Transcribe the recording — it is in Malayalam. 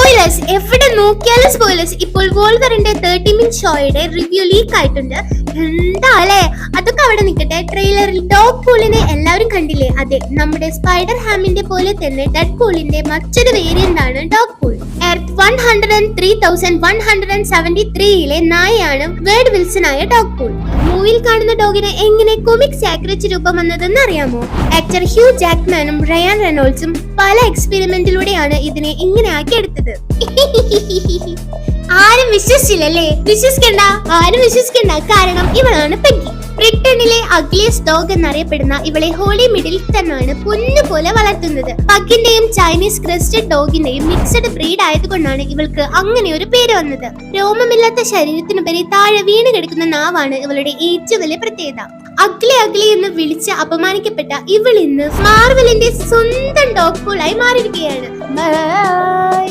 സ്പോയിലേഴ്സ്, എവിടെ നോക്കിയാലും സ്പോയിലേഴ്സ്. ഇപ്പോൾ വോൾവറിന്റെ 30-minute ഷോയുടെ റിവ്യൂ ലീക്ക് ആയിട്ടുണ്ട്. എന്താ അല്ലേ? അതൊക്കെ അവിടെ നിൽക്കട്ടെ. ട്രെയിലറിൽ ഡോഗ് പൂളിനെ എല്ലാവരും കണ്ടില്ലേ? അതെ, നമ്മുടെ സ്പൈഡർ ഹാമിന്റെ പോലെ തന്നെ ഡെഡ് പൂളിന്റെ മറ്റൊരു വേരിയന്റ് ആണ് ഡോഗ് പൂൾ. എർത്ത് 103,173 നായയാണ് വേർഡ് വിൽസനായ ഡോഗ് പൂൾ. മൂവിയിൽ കാണുന്ന ഡോഗിന് എങ്ങനെ കൊമിക് സാക്രറ്റ് രൂപം വന്നതെന്ന് അറിയാമോ? ആക്ടർ ഹ്യൂ ജാക്മാനും റയാൻ റെനോൾഡ്സും പല എക്സ്പെരിമെന്റിലൂടെയാണ് ഇതിനെ ഇങ്ങനെ ആക്കി എടുത്തത്. ആരും വിശ്വസിച്ചില്ലല്ലേ? ആരും വിശ്വസിക്കണ്ട. കാരണം ഇവളാണ് പെഗ്ഗി. ബ്രിട്ടനിലെ അഗ്ലിയസ്റ്റ് ഡോഗ് എന്നറിയപ്പെടുന്ന ഇവളെ ഹോളി മിഡിൽ തന്നെയാണ് പൊന്നുപോലെ വളർത്തുന്നത്. പഗ്ഗിന്റെയും ചൈനീസ് ക്രസ്റ്റഡ് ഡോഗിന്റെയും മിക്സഡ് ബ്രീഡ് ആയതുകൊണ്ടാണ് ഇവൾക്ക് അങ്ങനെ ഒരു പേര് വന്നത്. രോമമില്ലാത്ത ശരീരത്തിനുപരി താഴെ വീണ് കിടക്കുന്ന നാവാണ് ഇവളുടെ ഏറ്റവും വലിയ പ്രത്യേകത. അഗ്ലി എന്ന് വിളിച്ച് അപമാനിക്കപ്പെട്ട ഇവൾ ഇന്ന് മാർവലിന്റെ സ്വന്തം ഡോഗ് പൂൾ ആയി മാറിയിരിക്കുകയാണ്.